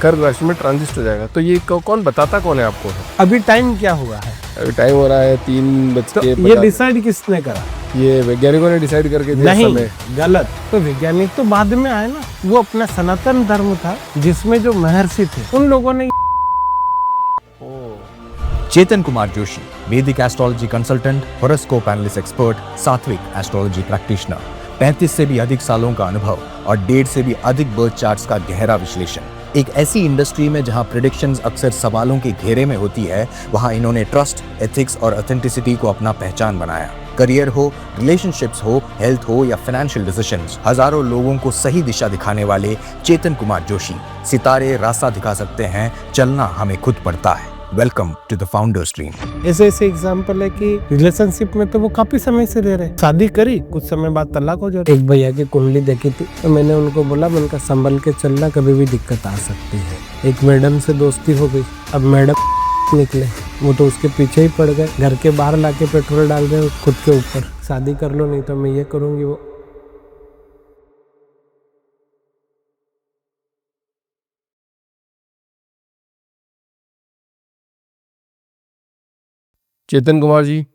कर्क राशि में ट्रांजिट हो जाएगा, तो ये कौन बताता कौन है आपको? अभी टाइम क्या हुआ है? अभी टाइम हो रहा है 3 तो बज के ये डिसाइड किसने करा? ये वैज्ञानिकों ने डिसाइड करके दिया नहीं, समय। गलत। तो वैज्ञानिक तो बाद में आए ना, वो अपना सनातन धर्म था जिसमें जो महर्षि थे उन लोगों ने। चेतन कुमार जोशी, वैदिक astrology consultant, horoscope analyst expert, सात्विक एस्ट्रोलॉजी प्रैक्टिशनर, 35 से भी अधिक सालों का अनुभव और 1.5 से भी अधिक बर्थ चार्ट्स का गहरा विश्लेषण। एक ऐसी इंडस्ट्री में जहां प्रेडिक्शंस अक्सर सवालों के घेरे में होती है, वहां इन्होंने ट्रस्ट, एथिक्स और ऑथेंटिसिटी को अपना पहचान बनाया। करियर हो, रिलेशनशिप्स हो, हेल्थ हो या फाइनेंशियल डिसीजंस, हजारों लोगों को सही दिशा दिखाने वाले चेतन कुमार जोशी सितारे रास्ता दिखा सकते हैं, चलना हमें खुद पड़ता है। Welcome to the founder's dream. ऐसे एग्जाम्पल है कि रिलेशनशिप में तो वो काफी समय से रह रहे, शादी करी, कुछ समय बाद तलाक हो जाती। एक भैया की कुंडली देखी थी तो मैंने उनको बोला, उनका संभल के चलना, कभी भी दिक्कत आ सकती है। एक मैडम से दोस्ती हो गई, अब मैडम निकले, वो तो उसके पीछे ही पड़ गए, घर के बाहर लाके पेट्रोल डाल रहे खुद के ऊपर, शादी कर लो नहीं तो मैं ये करूंगी वो। चेतन कुमार जी,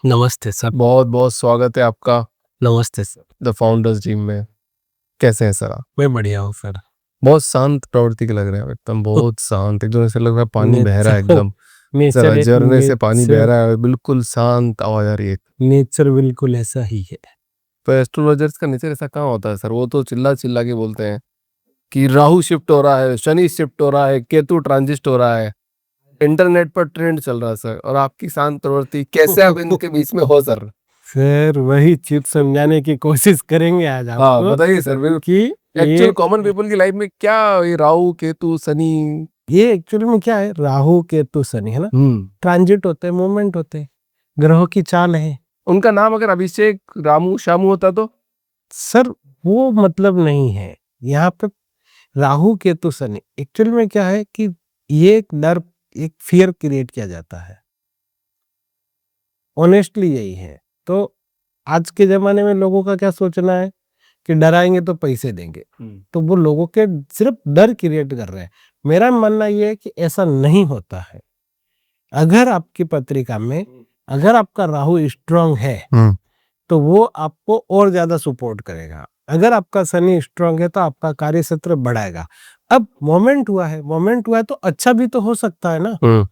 नमस्ते सर। बहुत बहुत स्वागत है आपका नमस्ते सर। द फाउंडर्स ड्रीम में। कैसे हैं सर आप? मैं बढ़िया हूँ सर। बहुत शांत प्रवृत्ति के लग रहे हैं, एकदम बहुत शांत, एकदम ऐसे लग रहा है पानी बह रहा है, एकदम नेचर झरने से पानी बह रहा है, बिल्कुल शांत आवाज आ रही है। नेचर बिल्कुल ऐसा ही है। तो एस्ट्रोलॉजर्स का नेचर ऐसा कहाँ होता है सर? वो तो चिल्ला चिल्ला के बोलते हैं कि राहु शिफ्ट हो रहा है, शनि शिफ्ट हो रहा है, केतु ट्रांजिट हो रहा है, इंटरनेट पर ट्रेंड चल रहा है सर, और आपकी शांत प्रवृत्ति, कैसे आप इनके बीच में हो सर? सर वही चीज समझाने की कोशिश करेंगे आज हाँ आपको। बताइए सर कि एक्चुअल कॉमन पीपल की लाइफ में क्या ये राहु केतु शनि, ये एक्चुअली में क्या है, राहु केतु शनि है ना, ट्रांजिट होते हैं, मूवमेंट होते हैं, ग्रहों की चाल है। उनका नाम अगर अभिषेक रामू शामू होता तो? सर वो मतलब नहीं है यहाँ पे। राहु केतु शनि एक्चुअली में क्या है कि ये एक डर, एक फियर क्रिएट किया जाता है, ऑनेस्टली यही है। तो आज के जमाने में लोगों का क्या सोचना है कि डराएंगे तो पैसे देंगे, तो वो लोगों के सिर्फ डर क्रिएट कर रहे हैं। मेरा मानना ये है कि ऐसा नहीं होता है। अगर आपकी पत्रिका में अगर आपका राहु स्ट्रांग है तो वो आपको और ज्यादा सपोर्ट करेगा। अगर आपका शनि स्ट्रांग है तो आपका कार्य क्षेत्र बढ़ाएगा। अब मोमेंट हुआ है तो अच्छा भी तो हो सकता है ना।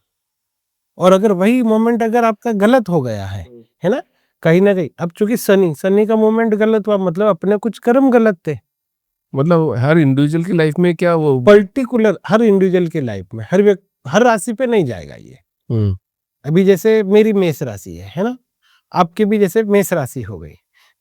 और अगर वही मोमेंट अगर आपका गलत हो गया है ना, कहीं ना कहीं, अब चूंकि शनि का मोमेंट गलत हुआ, मतलब अपने कुछ कर्म गलत थे। मतलब हर इंडिविजुअल की लाइफ में क्या वो पर्टिकुलर हर इंडिविजुअल की लाइफ में हर राशि पे नहीं जाएगा ये। अभी जैसे मेरी मेष राशि है ना, आपकी भी जैसे मेष राशि हो गई,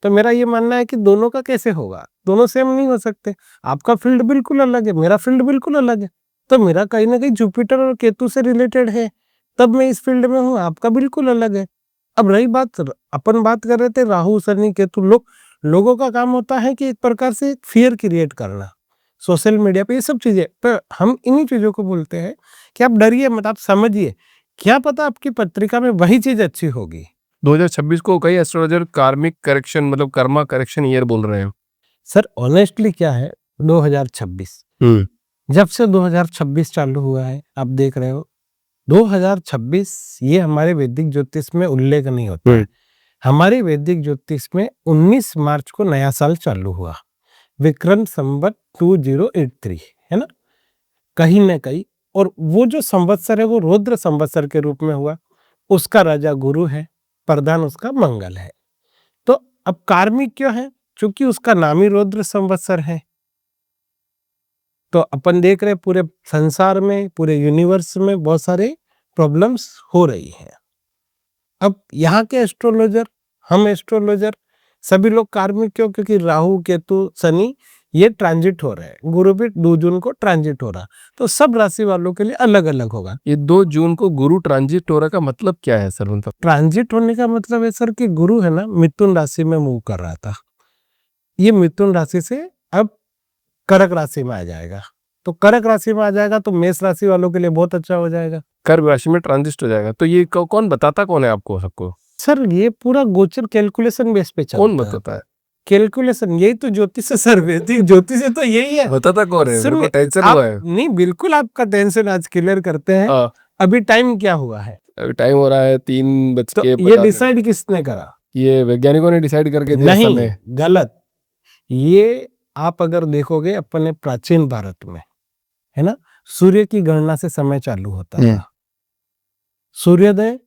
तो मेरा ये मानना है कि दोनों का कैसे होगा, दोनों सेम नहीं हो सकते। आपका फील्ड बिल्कुल अलग है, मेरा फील्ड बिल्कुल अलग है, तो मेरा कहीं ना कहीं जुपिटर और केतु से रिलेटेड है, तब मैं इस फील्ड में हूँ, आपका बिल्कुल अलग है। अब रही बात, अपन बात कर रहे थे राहु शनि केतु, लोगों का काम होता है कि एक प्रकार से फियर क्रिएट करना सोशल मीडिया पे, ये सब चीजें, पर हम इन्हीं चीजों को बोलते हैं कि आप डरिए मत, आप समझिए, क्या पता आपकी पत्रिका में वही चीज अच्छी होगी। 2026 को कई एस्ट्रोलॉजर कार्मिक करेक्शन, मतलब कर्मा करेक्शन ईयर बोल रहे हैं। सर ऑनेस्टली क्या है, 2026 जब से 2026 चालू हुआ है, आप देख रहे हो 2026 ये हमारे वैदिक ज्योतिष में उल्लेख नहीं होता है। हमारे वैदिक ज्योतिष में 19 मार्च को नया साल चालू हुआ, विक्रम संवत 2083 है ना, कहीं ना कहीं। और वो जो संवत्सर है वो रुद्र संवत्सर के रूप में हुआ, उसका राजा गुरु है, प्रधान उसका मंगल है। तो अब कार्मिक क्यों है, क्योंकि उसका नाम ही रुद्र संवत्सर है। तो अपन देख रहे पूरे संसार में, पूरे यूनिवर्स में बहुत सारे प्रॉब्लम्स हो रही हैं। अब यहाँ के एस्ट्रोलॉजर, हम एस्ट्रोलॉजर, सभी लोग कार्मिक क्यों, क्योंकि राहु केतु शनि ये ट्रांजिट हो रहे हैं, गुरु भी 2 जून को ट्रांजिट हो रहा, तो सब राशि वालों के लिए अलग अलग होगा। ये 2 जून को गुरु ट्रांजिट हो रहा का मतलब क्या है सर? मतलब ट्रांजिट होने का मतलब है सर कि गुरु है ना मिथुन राशि में मूव कर रहा था, ये मिथुन राशि से अब कर्क राशि में आ जाएगा, तो कर्क राशि में आ जाएगा तो मेष राशि वालों के लिए बहुत अच्छा हो जाएगा, कर्क राशि में ट्रांजिट हो जाएगा। तो ये कौन बताता कौन है आपको सबको? सर ये पूरा गोचर कैलकुलेशन बेस पे चलता है। कौन बताता है? कैलकुलेशन, यही तो ज्योतिष है सर, वैदिक ज्योतिष तो यही है। होता था कौन है, मेरे को सुनिए, टेंशन आप हुआ है। नहीं, बिल्कुल आपका टेंशन आज क्लियर करते हैं। हाँ, अभी टाइम क्या हुआ है? अभी टाइम हो रहा है 3:50। तो ये डिसाइड किसने करा? ये वैज्ञानिकों ने डिसाइड करके दिया नहीं, समय। गलत। ये आप अगर देखोगे अपने प्राचीन भारत में, है ना, सूर्य की गणना से समय चालू होता था। सूर्योदय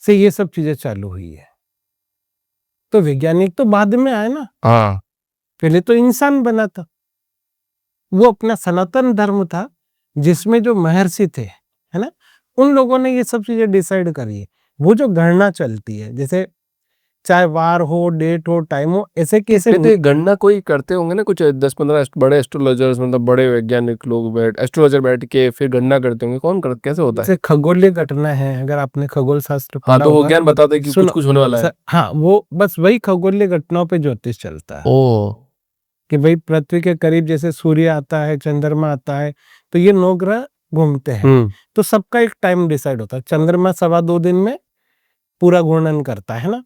से ये सब चीजें चालू हुई है। तो वैज्ञानिक तो बाद में आए ना, हाँ, पहले तो इंसान बना था। वो अपना सनातन धर्म था जिसमें जो महर्षि थे, है ना, उन लोगों ने ये सब चीजें डिसाइड करी है। वो जो गणना चलती है, जैसे चाहे वार हो, डेट हो, टाइम हो, ऐसे कैसे तो ये गणना कोई करते होंगे ना, कुछ 10-15 बड़े एस्ट्रोलॉजर्स, मतलब बड़े वैज्ञानिक लोग एस्ट्रोलॉजर बैठ के फिर गणना करते होंगे। कौन कर, कैसे होता है? जैसे खगोलीय घटना है, अगर आपने खगोल शास्त्र हाँ, पढ़ा तो वो होगा, ज्ञान बताते हैं कि कुछ सुनो, कुछ होने वाला है। हाँ, वो बस वही खगोलीय घटनाओं पे ज्योतिष चलता है ओ, कि भाई पृथ्वी के करीब जैसे सूर्य आता है, चंद्रमा आता है, तो ये 9 ग्रह घूमते हैं, तो सबका एक टाइम डिसाइड होता है। चंद्रमा 2.25 दिन में पूरा घूर्णन करता है ना।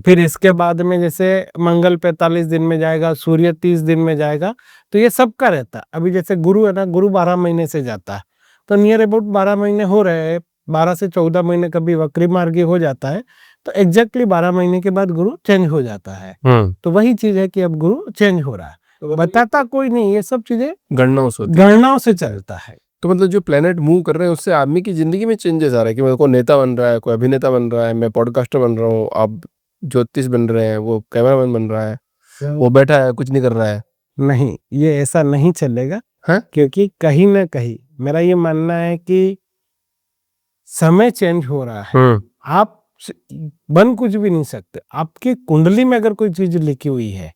फिर इसके बाद में जैसे मंगल 45 दिन में जाएगा, सूर्य 30 दिन में जाएगा, तो ये सबका रहता है। अभी जैसे गुरु है ना, गुरु 12 महीने से जाता है, तो नियर अबाउट 12 महीने हो रहे हैं, 12 से 14 महीने कभी वक्री मार्गी हो जाता है, तो एग्जैक्टली 12 महीने के बाद गुरु चेंज हो जाता है। तो वही चीज है कि अब गुरु चेंज हो रहा है, बताता कोई नहीं, ये सब चीजें गणनाओं से चलता है। तो मतलब जो प्लेनेट मूव कर रहे हैं उससे आदमी की जिंदगी में चेंजेस आ रहे हैं कि मेरे को नेता बन रहा है, कोई अभिनेता बन रहा है, मैं पॉडकास्टर बन रहा हूँ, आप ज्योतिष बन रहे हैं, वो कैमरामैन बन रहा है, वो बैठा है कुछ नहीं कर रहा है। नहीं, ये ऐसा नहीं चलेगा। हाँ? क्योंकि कहीं ना कहीं मेरा ये मानना है कि समय चेंज हो रहा है। आप बन कुछ भी नहीं सकते। आपकी कुंडली में अगर कोई चीज लिखी हुई है,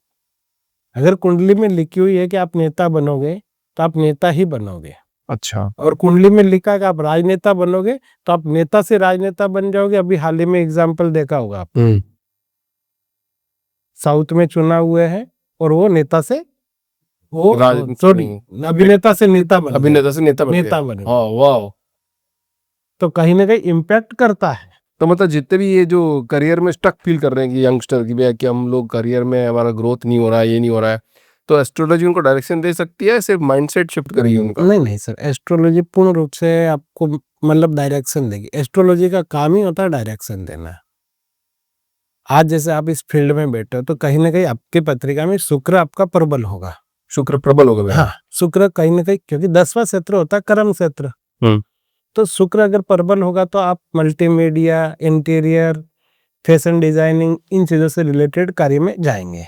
अगर कुंडली में लिखी हुई है कि आप नेता बनोगे, तो आप नेता ही बनोगे। अच्छा, और कुंडली में लिखा है कि आप राजनेता बनोगे, तो आप नेता से राजनेता बन जाओगे। अभी हाल ही में एग्जाम्पल देखा होगा आप, साउथ में चुनाव हुए हैं और वो नेता से अभिनेता से नेता बन गए। हाँ, वाह। तो कहीं ना कहीं इम्पैक्ट करता है। तो मतलब जितने भी ये जो करियर में स्टक फील कर रहे हैं कि यंगस्टर की भैया कि हम लोग करियर में हमारा ग्रोथ नहीं हो रहा है, ये नहीं हो रहा है, तो एस्ट्रोलॉजी उनको डायरेक्शन दे सकती है, सिर्फ माइंडसेट शिफ्ट करेगी उनका? नहीं सर, एस्ट्रोलॉजी पूर्ण रूप से आपको मतलब डायरेक्शन देगी। एस्ट्रोलॉजी का काम ही होता है डायरेक्शन देना। आज जैसे आप इस फील्ड में बैठे हो, तो कहीं ना कहीं आपकी पत्रिका में शुक्र आपका प्रबल होगा। शुक्र प्रबल होगा। हाँ, शुक्र कहीं ना कहीं, क्योंकि 10वां क्षेत्र होता है कर्म क्षेत्र, तो शुक्र अगर प्रबल होगा तो आप मल्टीमीडिया, इंटीरियर, फैशन डिजाइनिंग, इन चीजों से रिलेटेड कार्य में जाएंगे।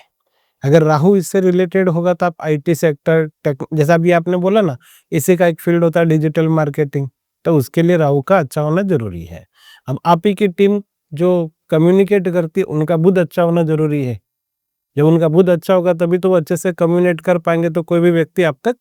अगर राहु इससे रिलेटेड होगा तो आप आईटी सेक्टर, जैसा भी आपने बोला ना, इसी का एक फील्ड होता है डिजिटल मार्केटिंग, तो उसके लिए राहु का अच्छा होना जरूरी है। अब आप ही की टीम जो कम्युनिकेट करती है, उनका बुध अच्छा होना जरूरी है। जब उनका बुध अच्छा होगा तभी तो वो अच्छे से कम्युनिकेट कर पाएंगे, तो कोई भी व्यक्ति आप तक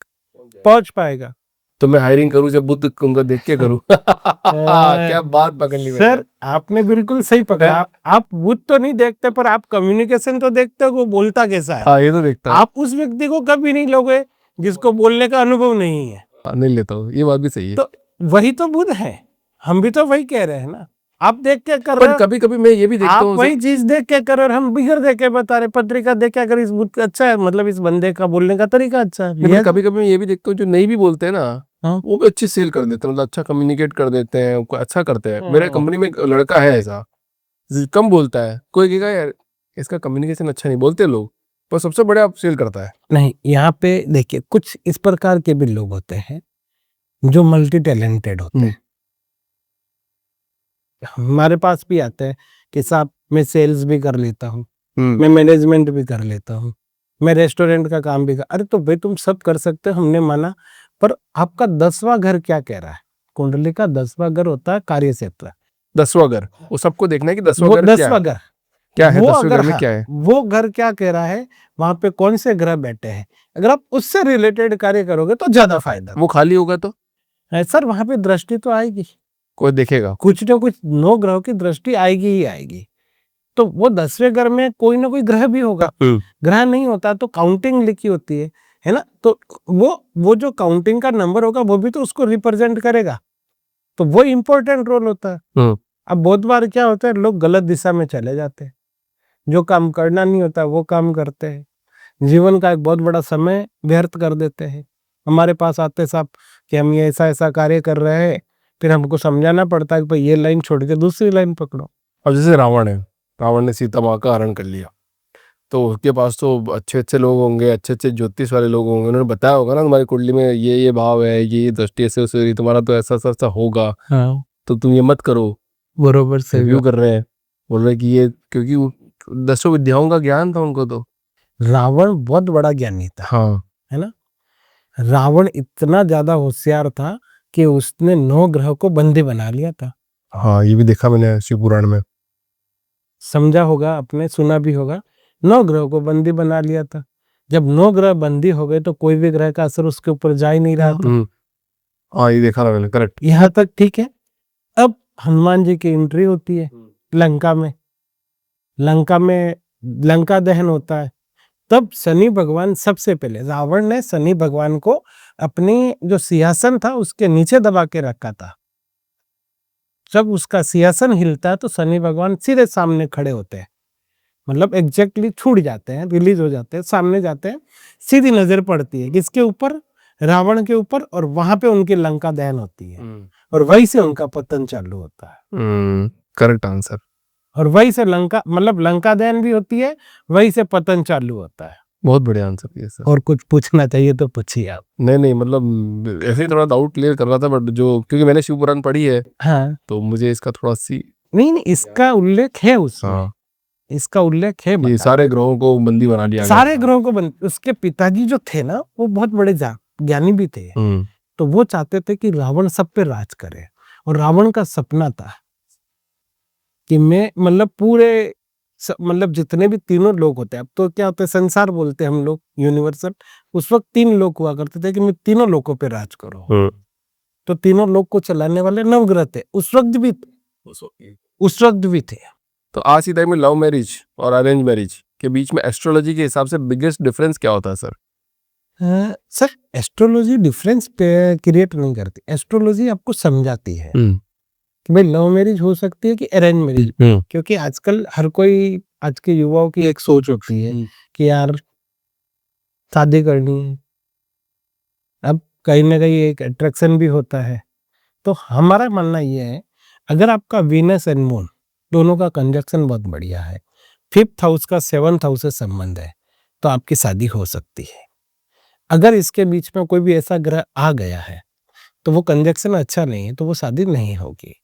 पहुंच पाएगा। तो मैं हायरिंग करूं जब बुद्ध उनको देख के करूं? क्या बात पकड़ ली सर, आपने बिल्कुल सही पकड़ा। आप बुद्ध तो नहीं देखते, पर आप कम्युनिकेशन तो देखते हो, वो बोलता कैसा है। हाँ, ये तो देखता आप उस व्यक्ति को कभी नहीं लोगे जिसको बोलने का अनुभव नहीं है। नहीं लेता हूँ, ये बात भी सही है। तो वही तो बुद्ध है, हम भी तो वही कह रहे हैं ना। आप देख के कर रहे हो, कभी कभी मैं ये भी देखता हूँ, आप वही चीज देख के कर रहे हो, हम बिगड़ देख के बता रहे। पत्रिका देख के अगर इस बुद्ध अच्छा है, मतलब इस बंदे का बोलने का तरीका अच्छा है। कभी कभी मैं ये भी देखता हूँ जो नहीं भी बोलते हैं ना, हाँ? वो भी अच्छी सेल कर देते हैं, मतलब अच्छा कम्युनिकेट कर देते हैं, अच्छा करते हैं। मेरे कंपनी में एक लड़का है ऐसा, कम बोलता है, कोई कहेगा यार इसका कम्युनिकेशन अच्छा नहीं, बोलते लोग, पर सबसे बड़ा सेल करता है। नहीं, यहाँ पे देखिए, कुछ इस प्रकार के भी लोग होते हैं जो मल्टी टैलेंटेड होते हैं। हमारे पास भी आते हैं कि साहब मैं सेल्स भी कर लेता हूँ, मैं मैनेजमेंट भी कर लेता हूँ, मैं रेस्टोरेंट का काम भी कर। अरे तो भाई तुम सब कर सकते हो, हमने माना, पर आपका 10वां घर क्या कह रहा है? कुंडली का 10वां घर होता है कार्य क्षेत्र। 10वां घर, वो सबको देखना है कि 10वां घर क्या है, 10वें घर में क्या है, वो घर क्या कह रहा है, वहां पे कौन से ग्रह बैठे हैं। अगर आप उससे रिलेटेड कार्य करोगे तो ज्यादा फायदा। वो खाली होगा तो सर वहां पे दृष्टि तो आएगी, कोई देखेगा, कुछ ना कुछ 9 ग्रहों की दृष्टि आएगी ही आएगी। तो वो 10वें घर में कोई ना कोई ग्रह भी होगा। ग्रह नहीं होता तो काउंटिंग लिखी होती है ना, तो वो जो काउंटिंग का नंबर होगा वो भी तो उसको रिप्रेजेंट करेगा, तो वो इंपॉर्टेंट रोल होता है। अब बहुत बार क्या होता है, लोग गलत दिशा में चले जाते हैं। जो काम करना नहीं होता वो काम करते हैं, जीवन का एक बहुत बड़ा समय व्यर्थ कर देते हैं। हमारे पास आते साहब कि हम ये ऐसा ऐसा कार्य कर रहे हैं, फिर हमको समझाना पड़ता है कि भाई ये लाइन छोड़ के दूसरी लाइन पकड़ो। अब जैसे रावण है, रावण ने सीता माँ का हरण कर लिया, तो उसके पास तो अच्छे अच्छे लोग होंगे, अच्छे अच्छे ज्योतिष वाले लोग होंगे, उन्होंने बताया होगा ना तुम्हारी कुंडली में ये भाव है, ये दृष्टि ऐसे ऐसे हुई, तुम्हारा तो ऐसा ऐसा होगा, हाँ तो तुम ये मत करो। बरोबर से रिव्यू कर रहे हैं, बोल रहे कि ये, क्योंकि वो 10 विद्याओं का ज्ञान था उनको तो। रावण बहुत बड़ा ज्ञानी था, हाँ है ना। रावण इतना ज्यादा होशियार था कि उसने 9 ग्रह को बंदी बना लिया था। हाँ, ये भी देखा मैंने शिव पुराण में। समझा होगा आपने, सुना भी होगा, 9 ग्रह को बंदी बना लिया था। जब 9 ग्रह बंदी हो गए तो कोई भी ग्रह का असर उसके ऊपर जा ही नहीं रहा था। हाँ, ये देखा था मैंने, करेक्ट। यहाँ तक ठीक है। अब हनुमान जी की एंट्री होती है लंका में, लंका दहन होता है। तब शनि भगवान, सबसे पहले रावण ने शनि भगवान को अपनी जो सिंहासन था उसके नीचे दबा के रखा था। जब उसका सिंहासन हिलता है तो शनि भगवान सीधे सामने खड़े होते हैं, मतलब एग्जैक्टली छूट जाते हैं, रिलीज हो जाते हैं, सामने जाते हैं, सीधी नजर पड़ती है किसके ऊपर, रावण के ऊपर, और वहां पे उनकी लंका दहन होती है और वहीं से उनका पतन चालू होता है। Correct answer. और वहीं से लंका, मतलब लंका दहन भी होती है, वहीं से पतन चालू होता है। बहुत बढ़िया आंसर दिया सर। और कुछ पूछना चाहिए तो पूछिए आप। नहीं, मतलब ऐसे ही थोड़ा डाउट क्लियर कर रहा था, बट जो, क्योंकि मैंने शिव पुराण पढ़ी है, हाँ तो मुझे इसका थोड़ा सी, नहीं, इसका उल्लेख है उसमें। हाँ, इसका उल्लेख है, ये सारे ग्रहों को बंदी बना लिया गया सारे था। ग्रहों को उसके पिताजी जो थे ना, वो बहुत बड़े ज्ञानी भी थे। तो वो चाहते थे कि रावण सब पे राज करे, और रावण का सपना था कि मैं, मतलब पूरे, मतलब जितने भी तीनों लोग होते हैं, अब तो क्या होते हैं, संसार बोलते हैं हम लोग, यूनिवर्सल। उस वक्त 3 लोग हुआ करते थे कि मैं तीनों लोगों पे राज करूं। तो तीनों लोग को चलाने वाले नवग्रह थे, उस वक्त भी थे। तो आज की टाइम में लव मैरिज और अरेंज मैरिज के बीच में एस्ट्रोलॉजी के हिसाब से बिगेस्ट डिफरेंस क्या होता है sir? Sir astrology difference create नहीं करती, एस्ट्रोलॉजी आपको समझाती है कि भाई लव मैरिज हो सकती है कि अरेंज मैरिज। क्योंकि आजकल हर कोई, आज के युवाओं की एक सोच होती है कि यार शादी करनी है, अब कहीं ना कहीं एक अट्रैक्शन भी होता है। तो हमारा मानना ये है, अगर आपका वीनस एंड मून दोनों का कंजक्शन बहुत बढ़िया है, 5th हाउस का 7th हाउस से संबंध है, तो आपकी शादी हो सकती है। अगर इसके बीच में कोई भी ऐसा ग्रह आ गया है तो वो कंजक्शन अच्छा नहीं है, तो वो शादी नहीं होगी।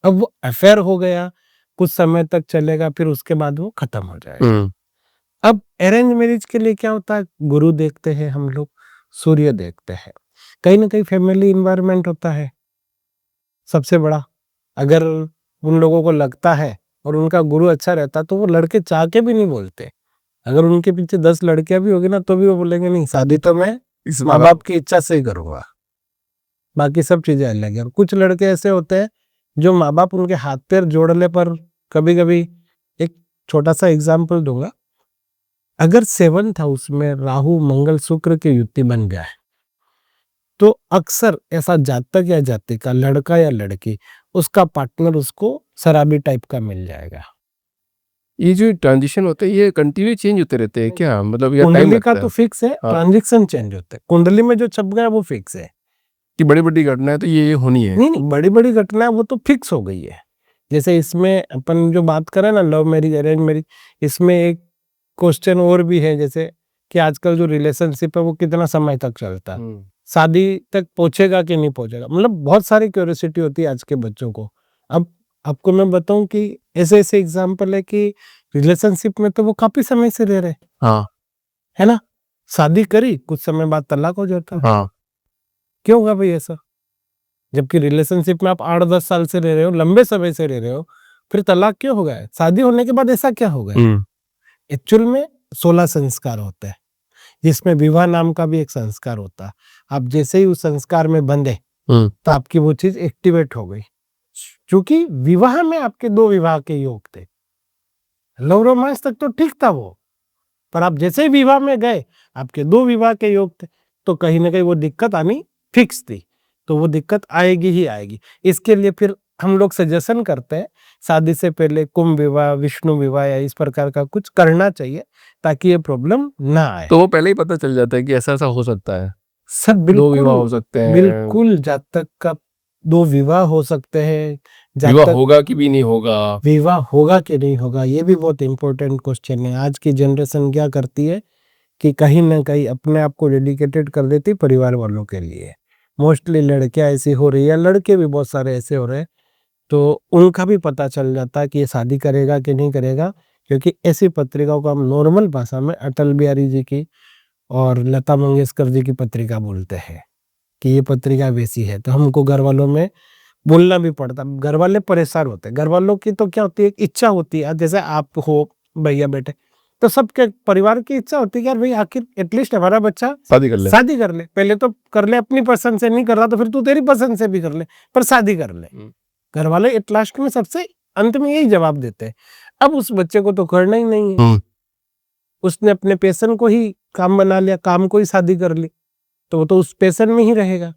अब वो अफेयर हो गया, कुछ समय तक चलेगा, फिर उसके बाद वो खत्म हो जाएगा। अब अरेंज मैरिज के लिए क्या होता है, गुरु देखते हैं हम लोग, सूर्य देखते हैं, कहीं ना कहीं फैमिली इन्वायरमेंट होता है सबसे बड़ा। अगर उन लोगों को लगता है और उनका गुरु अच्छा रहता, तो वो लड़के चाह के भी नहीं बोलते। अगर उनके पीछे 10 लड़कियां भी होगी ना, तो भी वो बोलेंगे नहीं, शादी तो मैं माँ बाप की इच्छा से ही करूंगा, बाकी सब चीजें अलग है। और कुछ लड़के ऐसे होते हैं जो माँ बाप उनके हाथ पैर जोड़ने पर, कभी कभी, एक छोटा सा एग्जाम्पल दूंगा, अगर 7th हाउस में राहु मंगल शुक्र की युति बन गया है, तो अक्सर ऐसा जातक या जातिका, लड़का या लड़की, उसका पार्टनर उसको शराबी टाइप का मिल जाएगा। ये जो ट्रांजिशन होते हैं, ये कंटिन्यू चेंज होते रहते हैं क्या, मतलब ये टाइम कुंडली लगता का है? तो फिक्स है, ट्रांजिशन चेंज होते हैं। कुंडली में जो छप गया वो फिक्स है कि बड़ी बड़ी घटना है तो ये होनी है। नहीं, बड़ी बड़ी घटना वो तो फिक्स हो गई है। जैसे इसमें अपन जो बात करें ना, लव मैरिज अरेंज मैरिज, इसमें एक क्वेश्चन और भी है, जैसे कि आजकल जो रिलेशनशिप है वो कितना समय तक चलता है, शादी तक पहुंचेगा कि नहीं पहुंचेगा, मतलब बहुत सारी क्यूरियोसिटी होती है आज के बच्चों को। अब आपको मैं बताऊं कि ऐसे ऐसे एग्जाम्पल है कि रिलेशनशिप में तो वो काफी समय से रह रहे, हाँ, है ना, शादी करी, कुछ समय बाद तलाक हो जाता है। हाँ, क्यों होगा भाई ऐसा? जबकि रिलेशनशिप में आप 8-10 साल से रह रहे हो, लंबे समय से रह रहे हो, फिर तलाक क्यों हो गया? शादी होने के बाद ऐसा क्या हो गया? एक्चुअल में 16 संस्कार होते हैं, जिसमें विवाह नाम का भी एक संस्कार होता है। आप जैसे ही उस संस्कार में बंधे तो आपकी वो चीज एक्टिवेट हो गई, क्योंकि विवाह में आपके 2 विवाह के योग थे। लव रोमांस तक तो ठीक था वो, पर आप जैसे ही विवाह में गए, आपके 2 विवाह के योग थे, तो कहीं ना कहीं वो दिक्कत आनी फिक्स थी, तो वो दिक्कत आएगी ही आएगी। इसके लिए फिर हम लोग सजेशन करते हैं शादी से पहले कुंभ विवाह, विष्णु विवाह या इस प्रकार का कुछ करना चाहिए ताकि ये प्रॉब्लम ना आए। तो वो पहले ही पता चल जाता है कि ऐसा ऐसा हो सकता है, सर दो विवाह हो बिल्कुल सकते हैं, बिल्कुल जातक का 2 विवाह हो सकते हैं, विवाह जातक होगा कि भी नहीं होगा। विवाह होगा कि नहीं होगा, ये भी बहुत इंपॉर्टेंट क्वेश्चन है। आज की जनरेशन क्या करती है कि कहीं ना कहीं अपने आप को डेडिकेटेड कर देती परिवार वालों के लिए। मोस्टली लड़कियां ऐसी हो रही है, लड़के भी बहुत सारे ऐसे हो रहे हैं, तो उनका भी पता चल जाता है कि ये शादी करेगा कि नहीं करेगा, क्योंकि ऐसी पत्रिकाओं को हम नॉर्मल भाषा में अटल बिहारी जी की और लता मंगेशकर जी की पत्रिका बोलते हैं कि ये पत्रिका वैसी है। तो हमको घर वालों में बोलना भी पड़ता, घर वाले परेशान होते हैं। घर वालों की तो क्या होती है, इच्छा होती है, जैसे आप हो भैया बेटे, तो सबके परिवार की इच्छा होती है कि यार भाई आखिर एटलीस्ट हमारा बच्चा शादी कर ले। शादी कर ले। पहले तो कर ले अपनी पसंद से, नहीं कर रहा तो फिर तू तेरी पसंद से भी कर ले, पर शादी कर ले। घर वाले एट लास्ट में सबसे अंत में यही जवाब देते हैं। अब उस बच्चे को तो करना ही नहीं है, उसने अपने पैशन को ही काम बना लिया, काम को ही शादी कर ली, तो वो तो उस पैशन में ही रहेगा।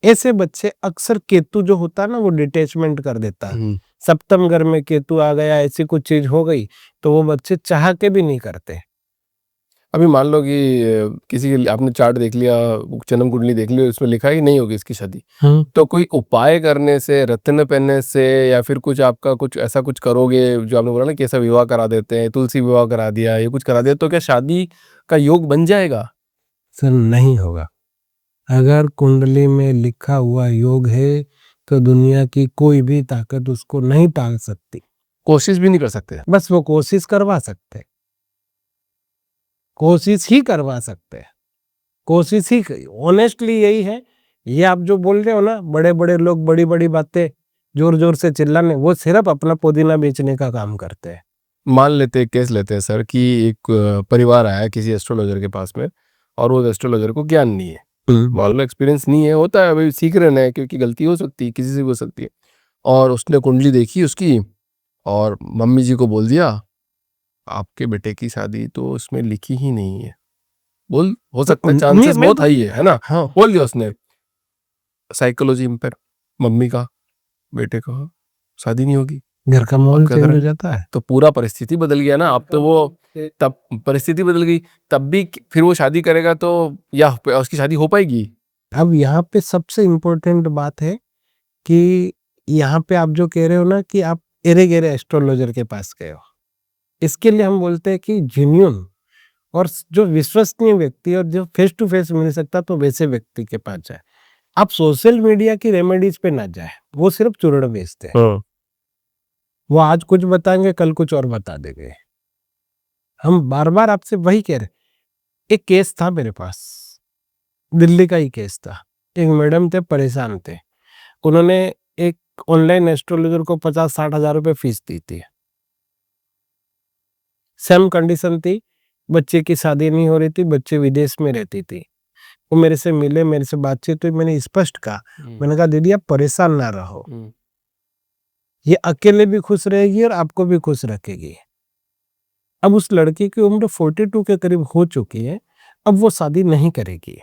ऐसे बच्चे अक्सर केतु जो होता है ना, वो डिटैचमेंट कर देता है। सप्तम घर में केतु आ गया, ऐसी कुछ चीज हो गई, तो वो बच्चे चाह के भी नहीं करते। अभी मान लो कि किसी के आपने चार्ट देख लिया, जन्म कुंडली देख ली, उसमें लिखा ही नहीं होगी इसकी शादी, तो कोई उपाय करने से, रत्न पहनने से, या फिर कुछ आपका कुछ ऐसा कुछ करोगे, जो आपने बोला ना कि ऐसा विवाह करा देते हैं, तुलसी विवाह करा दिया, ये कुछ करा दिया, तो क्या शादी का योग बन जाएगा? सर नहीं होगा। अगर कुंडली में लिखा हुआ योग है तो दुनिया की कोई भी ताकत उसको नहीं टाल सकती। कोशिश भी नहीं कर सकते? बस वो कोशिश करवा सकते, कोशिश ही करवा सकते हैं, कोशिश ही। ऑनेस्टली यही है। ये आप जो बोल रहे हो ना, बड़े बड़े लोग बड़ी बड़ी बातें जोर जोर से चिल्लाने, वो सिर्फ अपना पुदीना बेचने का काम करते हैं। मान लेते हैं, केस लेते हैं सर, कि एक परिवार आया किसी एस्ट्रोलॉजर के पास में, और वो एस्ट्रोलॉजर को ज्ञान नहीं है, मान लो एक्सपीरियंस नहीं है, होता है अभी सीख रहे हैं, क्योंकि गलती हो सकती है, किसी से भी हो सकती है, और उसने कुंडली देखी उसकी, और मम्मी जी को बोल दिया आपके बेटे की शादी तो उसमें लिखी ही नहीं है। बोल, हो सकता है, चांसेस बहुत हाई है ना? हाँ। बोल दिया उसने, साइकोलॉजी इम्पेयर, मम्मी का बेटे का शादी नहीं होगी, घर का माहौल चेंज हो जाता है, तो पूरा परिस्थिति बदल गया ना। अब तो वो, तब परिस्थिति बदल गई, तब भी फिर वो शादी करेगा तो या उसकी शादी हो पाएगी? अब यहाँ पे सबसे इम्पोर्टेंट बात है कि यहाँ पे आप जो कह रहे हो ना कि आप एरे गेरे एस्ट्रोलॉजर के पास गए हो, इसके लिए हम बोलते हैं कि जेन्युइन और जो विश्वसनीय व्यक्ति और जो फेस टू फेस मिल सकता, तो वैसे व्यक्ति के पास जाए। आप सोशल मीडिया की रेमेडीज पे ना जाए, वो सिर्फ चूर्ण बेचते हैं। वो आज कुछ बताएंगे, कल कुछ और बता देंगे। हम बार बार आपसे वही कह रहे। एक केस था मेरे पास, दिल्ली का ही केस था। एक मैडम थे, परेशान थे, उन्होंने एक ऑनलाइन एस्ट्रोलॉजर को 50-60 हजार रुपए फीस दी थी। सेम कंडीशन थी, बच्चे की शादी नहीं हो रही थी, बच्चे विदेश में रहती थी। वो मेरे से मिले, मेरे से बातचीत हुई, मैंने स्पष्ट कहा, मैंने कहा दीदी आप परेशान ना रहो, ये अकेले भी खुश रहेगी और आपको भी खुश रखेगी। अब उस लड़की की उम्र 42 के करीब हो चुकी है, अब वो शादी नहीं करेगी,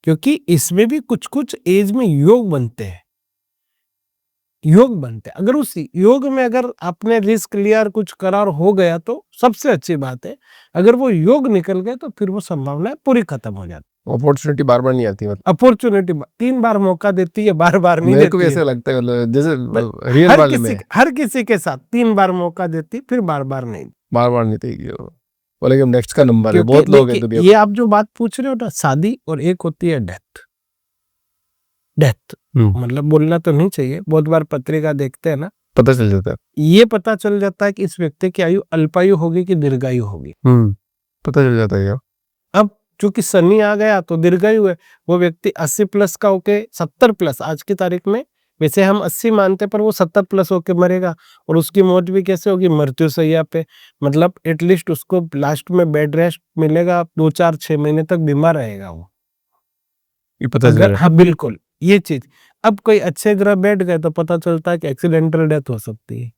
क्योंकि इसमें भी कुछ कुछ एज में योग बनते हैं, योग बनते हैं। अगर उस योग में अगर आपने रिस्क लिया और कुछ करार हो गया तो सबसे अच्छी बात है, अगर वो योग निकल गए तो फिर वो संभावना पूरी खत्म हो जाती। अपॉर्चुनिटी बार बार नहीं आती, मतलब अपॉर्चुनिटी 3 बार मौका देती है, बार बार नहीं मेरे को देती भी ऐसा है। लगता है, मतलब जैसे रियल वर्ल्ड में हर किसी के साथ 3 बार मौका देती, फिर बार बार नहीं, बार बार नहीं देगी वो। बोले कि नेक्स्ट का नंबर है, क्योंकि बहुत लोग हैं। देखिए, ये आप जो बात पूछ रहे हो ना, शादी और एक होती है डेथ। डेथ मतलब बोलना तो नहीं चाहिए, बहुत बार पत्रिका देखते हैं ना, पता चल जाता है, ये पता चल जाता है कि इस व्यक्ति की आयु अल्पायु होगी कि दीर्घायु होगी। पता चल जाता है। अब चूंकि शनि आ गया तो दीर्घायु है, वो व्यक्ति 80 प्लस का होके 70 प्लस, आज की तारीख में वैसे हम 80 मानते, पर वो 70 प्लस होके मरेगा, और उसकी मौत भी कैसे होगी, मृत्यु शैया पे। मतलब एटलीस्ट उसको लास्ट में बेड रेस्ट मिलेगा, 2-4-6 महीने तक बीमार रहेगा वो, ये पता चल रहा है। हाँ बिल्कुल, ये चीज। अब कोई अच्छे ग्रह बैठ गए तो पता चलता है कि एक्सीडेंटल डेथ हो सकती है,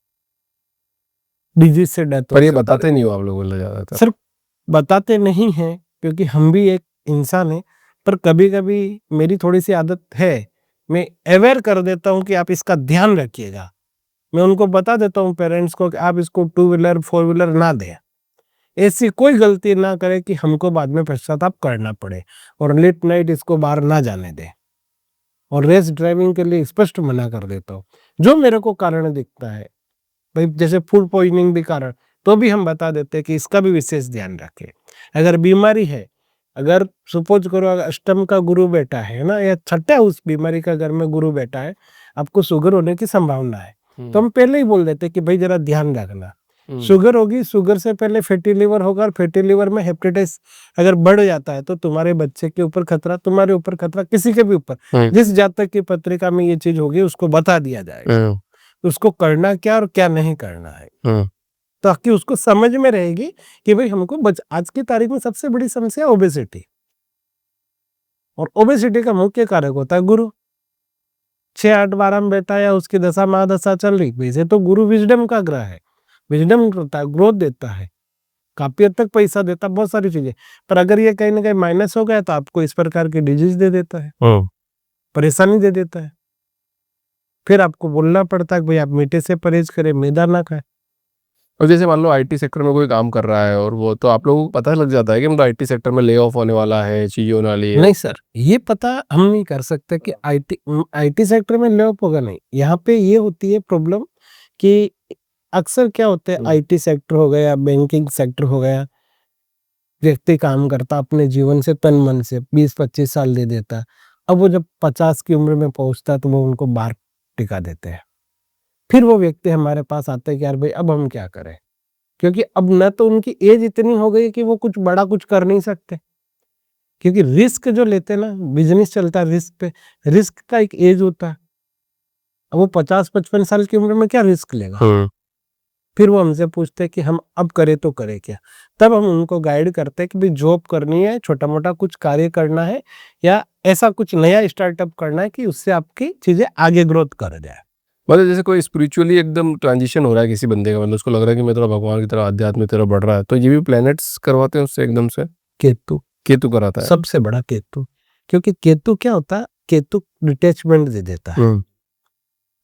डिजीज से डेथ। पर ये बताते नहीं हो आप लोग, बोला जाता है सर बताते नहीं हैं, क्योंकि हम भी एक इंसान है, पर कभी कभी मेरी थोड़ी सी आदत है मैं अवेयर कर देता हूँ कि आप इसका ध्यान रखिएगा। मैं उनको बता देता हूँ पेरेंट्स को कि आप इसको 2 व्हीलर 4 व्हीलर ना दें, ऐसी कोई गलती ना करे कि हमको बाद में पश्चाताप करना पड़े, और लेट नाइट इसको बाहर ना जाने दें, और रेस ड्राइविंग के लिए स्पष्ट मना कर देता हूँ। जो मेरे को कारण दिखता है भाई, जैसे फूड पॉइजनिंग भी कारण, तो भी हम बता देते हैं कि इसका भी विशेष ध्यान रखें। अगर बीमारी है, अगर सपोज करो अष्टम का गुरु बैठा है ना, या छठा उस बीमारी का घर में गुरु बैठा है, आपको शुगर होने की संभावना है, तो हम पहले ही बोल देते हैं कि भाई जरा ध्यान रखना, शुगर होगी, शुगर से पहले फैटी लिवर होगा, और फैटी लिवर में हेपेटाइटिस अगर बढ़ जाता है तो तुम्हारे बच्चे के ऊपर खतरा, तुम्हारे ऊपर खतरा, किसी के भी ऊपर, जिस जातक की पत्रिका में ये चीज होगी उसको बता दिया जाएगा, उसको करना क्या और क्या नहीं करना है, ताकि उसको समझ में रहेगी कि भाई हमको आज की तारीख में सबसे बड़ी समस्या ओबेसिटी, और ओबेसिटी का मुख्य कारक होता है गुरु। 6-8-12 में बैठा या उसकी दशा महादशा चल रही, वैसे तो गुरु विजडम का ग्रह है, विजडम करता है, ग्रोथ देता है, काफी हद तक पैसा देता है, बहुत सारी चीजें, पर अगर ये कहीं ना कहीं माइनस हो गया तो आपको इस प्रकार की डिजीज दे देता है, परेशानी दे देता है। फिर आपको बोलना पड़ता है कि भाई आप मीठे से परहेज करें, मैदा ना खाएं। और जैसे मान लो आईटी सेक्टर में कोई काम कर रहा है, और वो तो आप लोगों को पता लग जाता है कि मतलब आईटी सेक्टर में ले ऑफ होने वाला है, चीजें होने वाली है। नहीं सर, ये पता हम नहीं कर सकते कि आईटी सेक्टर में ले ऑफ होगा, नहीं। यहाँ पे ये होती है प्रॉब्लम कि अक्सर क्या होता है, आईटी सेक्टर हो गया, बैंकिंग सेक्टर हो गया, व्यक्ति काम करता अपने जीवन से तन मन से 20-25 साल दे देता, अब वो जब 50 की उम्र में पहुंचता है तो वो उनको बाहर टिका देते हैं। फिर वो व्यक्ति हमारे पास आते हैं कि यार भाई अब हम क्या करें, क्योंकि अब न तो उनकी एज इतनी हो गई कि वो कुछ बड़ा कुछ कर नहीं सकते, क्योंकि रिस्क जो लेते हैं ना, बिजनेस चलता है रिस्क पे, रिस्क का एक एज होता है। अब वो 50-55 साल की उम्र में क्या रिस्क लेगा। फिर वो हमसे पूछते हैं कि हम अब करें तो करें क्या। तब हम उनको गाइड करते हैं कि भाई जॉब करनी है, छोटा मोटा कुछ कार्य करना है, या ऐसा कुछ नया स्टार्टअप करना है कि उससे आपकी चीजें आगे ग्रोथ कर जाए। मतलब जैसे कोई स्पिरिचुअली एकदम ट्रांजिशन हो रहा है किसी बंदे का, मतलब उसको लग रहा है कि मैं थोड़ा भगवान की तरह, आध्यात्म की तरह बढ़ रहा है, तो ये भी प्लैनेट्स करवाते हैं उससे एकदम से। केतु कराता है सबसे बड़ा, केतु। क्योंकि केतु क्या होता है, केतु डिटैचमेंट दे देता है,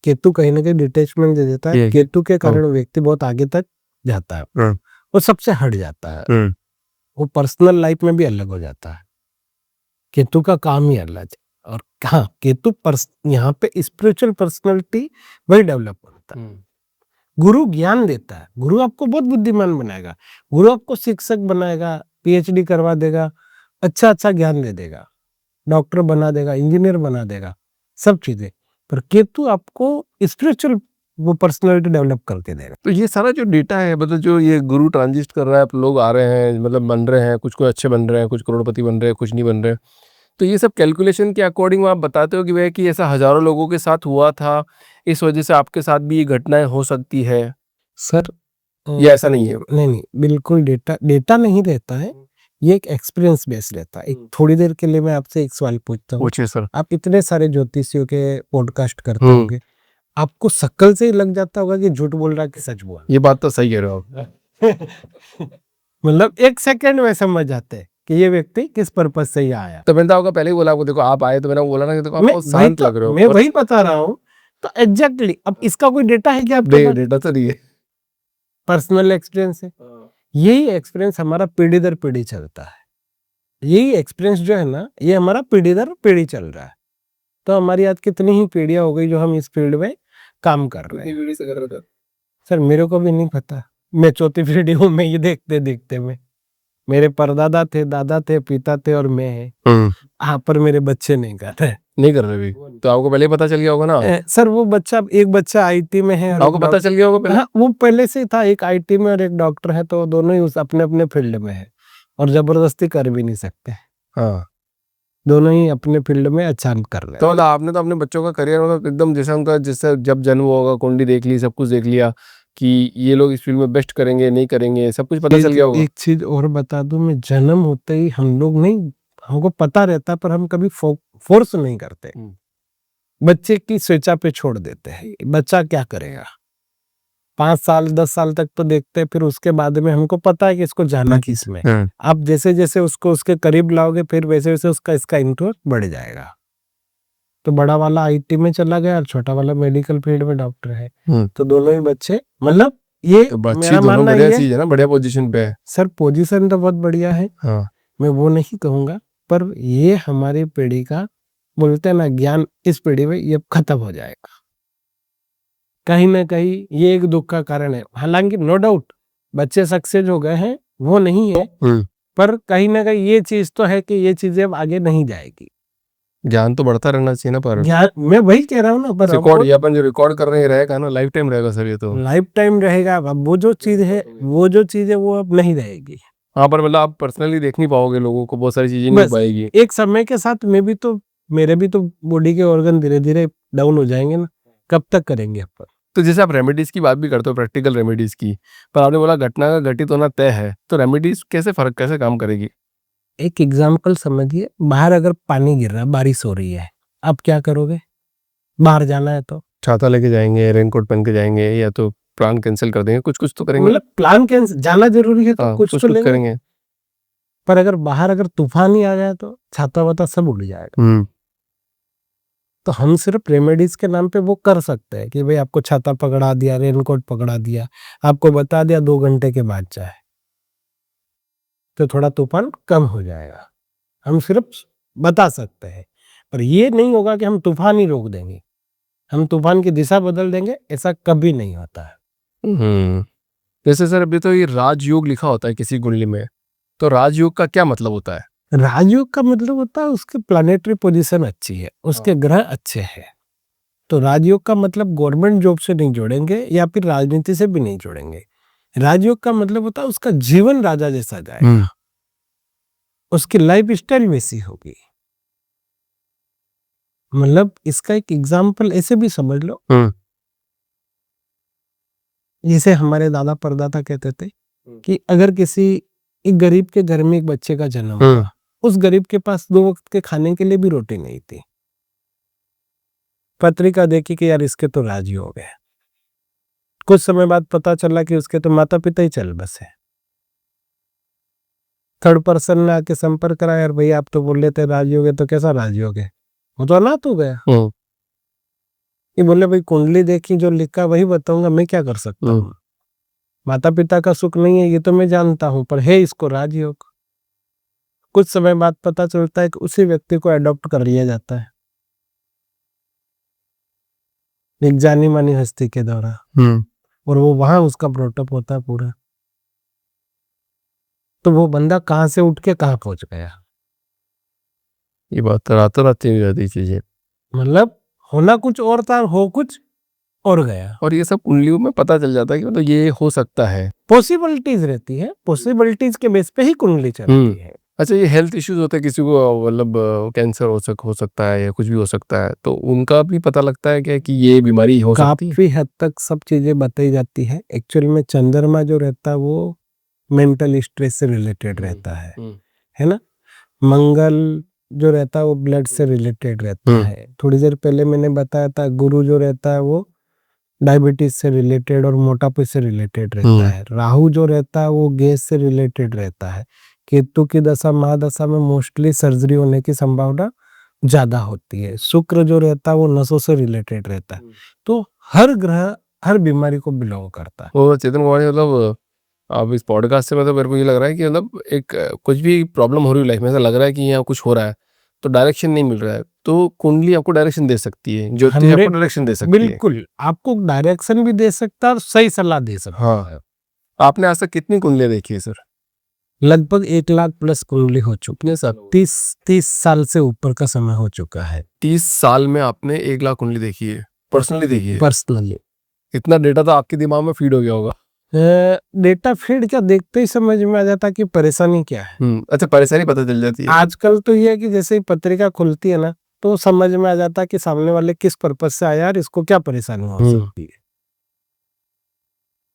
केतु कहीं ना कहीं डिटैचमेंट दे देता है। केतु के कारण व्यक्ति बहुत आगे तक जाता है, वो सबसे हट जाता है, वो पर्सनल लाइफ में भी अलग हो जाता है। केतु का काम ही अलग है। और हाँ, केतु यहाँ पे स्पिरिचुअल पर्सनैलिटी वही डेवलप होता है। गुरु ज्ञान देता है, गुरु आपको बहुत बुद्धिमान बनाएगा, गुरु आपको शिक्षक बनाएगा, पीएचडी करवा देगा, अच्छा ज्ञान दे देगा, डॉक्टर बना देगा, इंजीनियर बना देगा, सब चीजें। पर केतु आपको स्पिरिचुअल वो पर्सनैलिटी डेवलप करके देगा। तो ये सारा जो डेटा है, मतलब जो ये गुरु ट्रांजिट कर रहा है, लोग आ रहे हैं, मतलब बन रहे हैं, कुछ अच्छे बन रहे हैं, कुछ करोड़पति बन रहे हैं, कुछ नहीं बन रहे, तो ये सब कैलकुलेशन के अकॉर्डिंग आप बताते हो कि भाई कि ऐसा हजारों लोगों के साथ हुआ था, इस वजह से आपके साथ भी ये घटनाएं हो सकती है सर? ये ऐसा नहीं है? नहीं, बिल्कुल डेटा नहीं रहता है, ये एक एक्सपीरियंस बेस रहता है। एक थोड़ी देर के लिए मैं आपसे एक सवाल पूछता हूँ। पूछिए सर। आप इतने सारे ज्योतिषियों के पॉडकास्ट करते होंगे, आपको शक्ल से ही लग जाता होगा कि झूठ बोल रहा है कि सच बोल। ये बात तो सही कह रहे हो आप। मतलब 1 सेकंड में समझ जाते हैं कि ये व्यक्ति किस पर्पस से यहाँ आया। तो मैंने आपको पहले ही बोला, आपको देखो आप आए तो मैंने बोला ना कि देखो आप बहुत शांत लग रहे हो। मैं वही बता रहा हूँ, तो एग्जैक्टली अब इसका कोई डेटा है क्या आपके पास? डेटा तो नहीं है, पर्सनल एक्सपीरियंस है। यही एक्सपीरियंस हमारा पीढ़ी दर पीढ़ी चलता है। यही एक्सपीरियंस जो है ना, ये हमारा पीढ़ी दर पीढ़ी चल रहा है। तो हमारी आज कितनी ही पीढ़ियां हो गई जो हम इस फील्ड में काम कर रहे हैं। सर मेरे को भी नहीं पता, मैं 4थी पीढ़ी हूँ, मैं ये देखते देखते में, मेरे परदादा थे, दादा थे, पिता थे, और मैं है। हाँ, पर मेरे बच्चे नहीं कर रहे भी। तो आपको पहले पता चल गया होगा ना? सर वो एक बच्चा आईटी में है, आपको पता चल गया होगा पहले? हाँ, वो पहले से था, एक आईटी में और एक डॉक्टर है, तो दोनों ही उस अपने अपने फील्ड में है, और जबरदस्ती कर भी नहीं सकते। हाँ, दोनों ही अपने फील्ड में अच्छा कर रहे हैं। तो आपने तो अपने बच्चों का करियर मतलब एकदम जैसे उनका, जैसे जब जन्म होगा कुंडली देख ली, सब कुछ देख लिया कि ये लोग इस फील्ड में बेस्ट करेंगे नहीं करेंगे, सब कुछ पता चल गया होगा। एक चीज और बता दूं, मैं जन्म होते ही हम लोग नहीं, हमको पता रहता, पर हम कभी फोर्स नहीं करते, बच्चे की स्वेच्छा पे छोड़ देते हैं। बच्चा क्या करेगा, 5 साल 10 साल तक तो देखते हैं, फिर उसके बाद में हमको पता है कि इसको जाना किस में। आप जैसे जैसे उसको उसके करीब लाओगे, फिर वैसे वैसे उसका इसका इंटरेस्ट बढ़ जाएगा। तो बड़ा वाला आईटी में चला गया और छोटा वाला मेडिकल फील्ड में डॉक्टर है। तो दोनों ही बच्चे, मतलब ये तो बच्ची मेरा दोनों मानना बढ़िया ये चीज है ना, बढ़िया पोजीशन पे है। सर, पोजीशन तो बहुत बढ़िया है, हाँ मैं वो नहीं कहूंगा, पर ये हमारी पीढ़ी का, बोलते हैं ना, ज्ञान इस पीढ़ी में ये अब खत्म हो जाएगा। कहीं ना कहीं ये एक दुख का कारण है। हालांकि नो डाउट बच्चे सक्सेस हो गए हैं, वो नहीं है, पर कहीं ना कहीं ये चीज तो है कि ये चीजें अब आगे नहीं जाएगी। ज्ञान तो बढ़ता रहना चाहिए ना, पर ज्ञान, मैं वही कह रहा हूँ ना, पर रिकॉर्ड ये अपन जो रिकॉर्ड कर रहे हैं रहेगा ना, लाइफ टाइम रहेगा सर ये तो। लाइफ टाइम रहेगा। अब वो जो चीज है, वो अब नहीं रहेगी। हाँ पर मतलब आप पर्सनली देख नहीं पाओगे लोगों को, बहुत सारी चीजें नहीं हो बस पाएगी। एक समय के साथ मेरे भी तो बॉडी के ऑर्गन धीरे धीरे डाउन हो जाएंगे ना, कब तक करेंगे अपन। तो जैसे आप रेमेडीज की बात भी करते हो, प्रैक्टिकल रेमेडीज की, पर आपने बोला घटना का घटित होना तय है, तो रेमेडीज कैसे काम करेगी? एक एग्जाम्पल समझिए, बाहर अगर पानी गिर रहा है, बारिश हो रही है, आप क्या करोगे? बाहर जाना है तो छाता लेके जाएंगे, रेनकोट पहन के जाएंगे, या तो प्लान कैंसिल कर देंगे, कुछ तो करेंगे। मतलब प्लान कैंसिल, जाना जरूरी है तो हाँ, कुछ तो लेंगे। करेंगे। पर अगर बाहर तूफान ही आ जाए तो छाता वाता सब उड़ जाएगा। तो हम सिर्फ रेमेडीज के नाम पे वो कर सकते हैं कि भाई आपको छाता पकड़ा दिया, रेनकोट पकड़ा दिया, आपको बता दिया 2 घंटे के बाद जाए तो थोड़ा तूफान कम हो जाएगा। हम सिर्फ बता सकते हैं, पर ये नहीं होगा कि हम तूफान ही रोक देंगे, हम तूफान की दिशा बदल देंगे, ऐसा कभी नहीं होता है। जैसे सर अभी तो ये राजयोग लिखा होता है किसी कुंडली में, तो राजयोग का क्या मतलब होता है? राजयोग का मतलब होता है उसके प्लानेटरी पोजीशन अच्छी है, उसके ग्रह अच्छे हैं। तो राजयोग का मतलब गवर्नमेंट जॉब से नहीं जोड़ेंगे या फिर राजनीति से भी नहीं जोड़ेंगे। राजयोग का मतलब होता है उसका जीवन राजा जैसा जाएगा, उसकी लाइफ स्टाइल वैसी होगी। मतलब इसका एक एग्जाम्पल ऐसे भी समझ लो, जैसे हमारे दादा परदादा कहते थे कि अगर किसी एक गरीब के घर में एक बच्चे का जन्म हुआ, उस गरीब के पास 2 वक्त के खाने के लिए भी रोटी नहीं थी। पत्रिका देखी कि यार इसके तो राजयोग है। कुछ समय बाद पता चला कि उसके तो माता पिता ही चल बसे। थर्ड पर्सन ने आके संपर्क करा, यार भैया आप तो बोल रहे थे राजयोग है, तो कैसा राजयोग है? वो तो अनाथ हो गया। ये बोले भाई कुंडली देखी, जो लिखा वही बताऊंगा, मैं क्या कर सकता हूँ? माता पिता का सुख नहीं है ये तो मैं जानता हूं, पर है इसको राजयोग। कुछ समय बाद पता चलता है कि उसी व्यक्ति को अडॉप्ट कर लिया जाता है एक जानी मानी हस्ती के द्वारा, और वो वहां उसका ब्रॉटअप होता है पूरा। तो वो बंदा कहां से उठ के कहां पहुंच गया। ये बात रातों रात चेंज हो जाती चीजें, मतलब होना कुछ और था, हो कुछ और गया। और ये सब कुंडलियों में पता चल जाता है कि मतलब ये हो सकता है। पॉसिबिलिटीज रहती है, पॉसिबिलिटीज के बेस पे ही कुंडली चलती है। अच्छा, ये हेल्थ इश्यूज होते हैं किसी को, मतलब कैंसर हो सकता है या कुछ भी हो सकता है, तो उनका भी पता लगता है क्या कि ये बीमारी हो सकती है? काफी हद तक सब चीजें बताई जाती है। एक्चुअल में चंद्रमा जो रहता है वो मेंटल स्ट्रेस से रिलेटेड रहता है ना। मंगल जो रहता है वो ब्लड से रिलेटेड रहता है। थोड़ी देर पहले मैंने बताया था गुरु जो रहता है वो डायबिटीज से रिलेटेड और मोटापे से रिलेटेड रहता है। राहु जो रहता है वो गैस से रिलेटेड रहता है। केतु की दशा महादशा में मोस्टली सर्जरी होने की संभावना ज्यादा होती है। शुक्र जो रहता है वो नसों से रिलेटेड रहता है। तो हर ग्रह हर बीमारी को बिलोंग करता है। वो चेतन कुमार, मतलब अब इस पॉडकास्ट से मतलब मेरे को ये लग रहा है कि मतलब एक कुछ भी प्रॉब्लम हो रही है लाइफ में, ऐसा लग रहा है कि यहाँ कुछ हो रहा है तो डायरेक्शन नहीं मिल रहा है, तो कुंडली आपको डायरेक्शन दे सकती है, ज्योतिष आपको डायरेक्शन दे सकती है। बिल्कुल, आपको डायरेक्शन भी दे सकता है और सही सलाह दे सकता है। आपने आज तक कितनी कुंडलियां देखी है सर? लगभग 1 लाख प्लस कुंडली हो चुकी है सर। 30 साल से ऊपर का समय हो चुका है। 30 साल में आपने 1 लाख कुंडली देखी है, पर्सनली देखी है? पर्सनली। इतना डेटा तो आपके दिमाग में फीड हो गया होगा। डेटा फीड क्या, देखते ही समझ में आ जाता कि परेशानी क्या है। अच्छा, परेशानी पता चल जाती है। आजकल तो ये है कि जैसे ही पत्रिका खुलती है ना, तो समझ में आ जाता कि सामने वाले किस पर्पज से आया और इसको क्या परेशानी हो सकती है।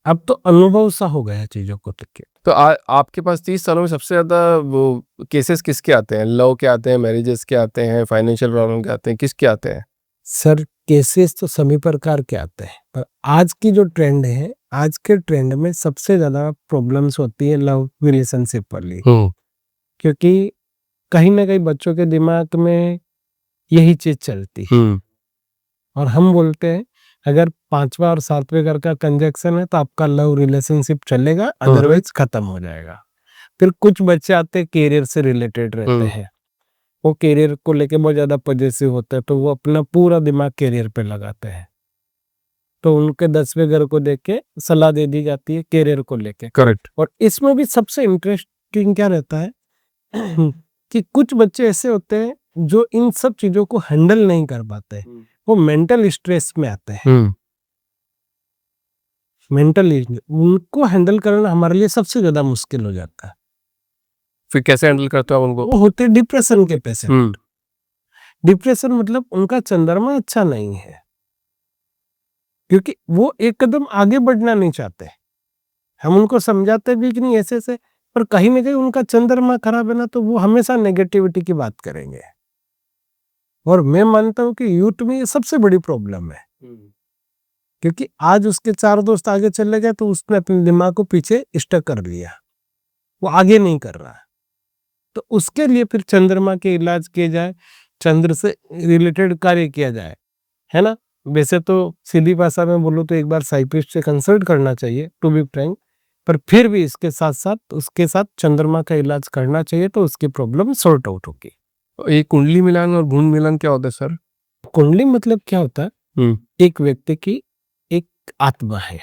अब तो अनुभव सा हो गया चीजों को देख के। तो आपके पास 30 सालों में सबसे ज्यादा वो केसेस किसके आते हैं? लव के आते हैं, मैरिजेस के आते हैं, फाइनेंशियल प्रॉब्लम के आते हैं, किसके आते हैं? सर केसेस तो सभी प्रकार के आते हैं, पर आज की जो ट्रेंड है, आज के ट्रेंड में सबसे ज्यादा प्रॉब्लम्स होती है लव रिलेशनशिप वाली। क्योंकि कहीं ना कहीं बच्चों के दिमाग में यही चीज चलती है। और हम बोलते हैं अगर 5वां और 7वें घर का कंजक्शन है तो आपका लव रिलेशनशिप चलेगा, अदरवाइज खत्म हो जाएगा। फिर कुछ बच्चे आते हैं कैरियर से रिलेटेड रहते हैं, वो कैरियर को लेके बहुत ज्यादा पॉजिटिव होते हैं, तो वो अपना पूरा दिमाग कैरियर पे लगाते हैं, तो उनके 10वें घर को देख के सलाह दे दी जाती है कैरियर को लेके। करेक्ट। और इसमें भी सबसे इंटरेस्टिंग क्या रहता है कि कुछ बच्चे ऐसे होते हैं जो इन सब चीजों को हैंडल नहीं कर पाते, वो मेंटल स्ट्रेस में आते हैं। मेंटल उनको हैंडल करना हमारे लिए सबसे ज्यादा मुश्किल हो जाता है। फिर कैसे हैंडल करते हो आप उनको? वो होते डिप्रेशन के पेशेंट। डिप्रेशन मतलब उनका चंद्रमा अच्छा नहीं है, क्योंकि वो एक कदम आगे बढ़ना नहीं चाहते। हम उनको समझाते भी कि नहीं ऐसे ऐसे, पर कहीं ना कहीं उनका चंद्रमा खराब है ना, तो वो हमेशा नेगेटिविटी की बात करेंगे। और मैं मानता हूं कि यूथ में ये सबसे बड़ी प्रॉब्लम है, क्योंकि आज उसके 4 दोस्त आगे चले गए तो उसने अपने दिमाग को पीछे स्टक कर लिया, वो आगे नहीं कर रहा है। तो उसके लिए फिर चंद्रमा के इलाज किए जाए, चंद्र से रिलेटेड कार्य किया जाए, है ना। वैसे तो सीधी भाषा में बोलूं तो एक बार साइकियाट्रिस्ट से कंसल्ट करना चाहिए, टू बी फ्रैंक, पर फिर भी इसके साथ साथ उसके साथ चंद्रमा का इलाज करना चाहिए, तो उसकी प्रॉब्लम सॉर्ट आउट होगी। ये कुंडली मिलान और भ्रूण मिलान क्या होता है सर? कुंडली मतलब क्या होता है, एक व्यक्ति की एक आत्मा है।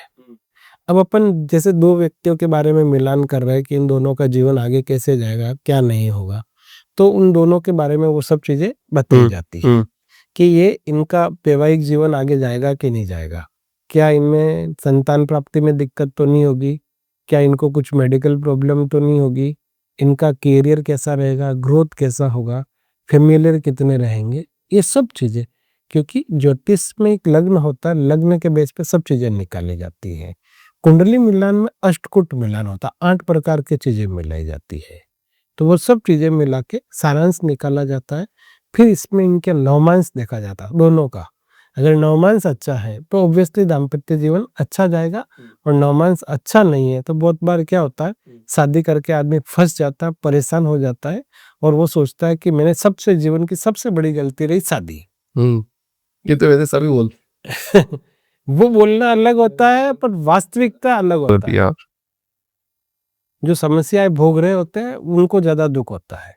अब अपन जैसे 2 व्यक्तियों के बारे में मिलान कर रहे हैं कि इन दोनों का जीवन आगे कैसे जाएगा, क्या नहीं होगा, तो उन दोनों के बारे में वो सब चीजें बताई जाती है कि ये इनका वैवाहिक जीवन आगे जाएगा कि नहीं जाएगा, क्या इनमें संतान प्राप्ति में दिक्कत तो नहीं होगी, क्या इनको कुछ मेडिकल प्रॉब्लम तो नहीं होगी, इनका कैरियर कैसा रहेगा, ग्रोथ कैसा होगा, फैमिलियर कितने रहेंगे, ये सब चीजें। क्योंकि ज्योतिष में एक लग्न होता है, लग्न के बेस पे सब चीजें निकाली जाती है। कुंडली मिलान में अष्टकूट मिलान होता है, 8 प्रकार की चीजें मिलाई जाती है, तो वो सब चीजें मिला के सारांश निकाला जाता है। फिर इसमें इनके नवमांश देखा जाता है दोनों का। अगर नवमांश अच्छा है तो ऑब्वियसली दाम्पत्य जीवन अच्छा जाएगा, और नवमांश अच्छा नहीं है तो बहुत बार क्या होता है, शादी करके आदमी फंस जाता है, परेशान हो जाता है, और वो सोचता है कि मैंने सबसे जीवन की सबसे बड़ी गलती रही शादी। ये तो वैसे सभी बोलते वो बोलना अलग होता है, पर वास्तविकता अलग होता है। जो समस्याएं भोग रहे होते हैं उनको ज्यादा दुख होता है।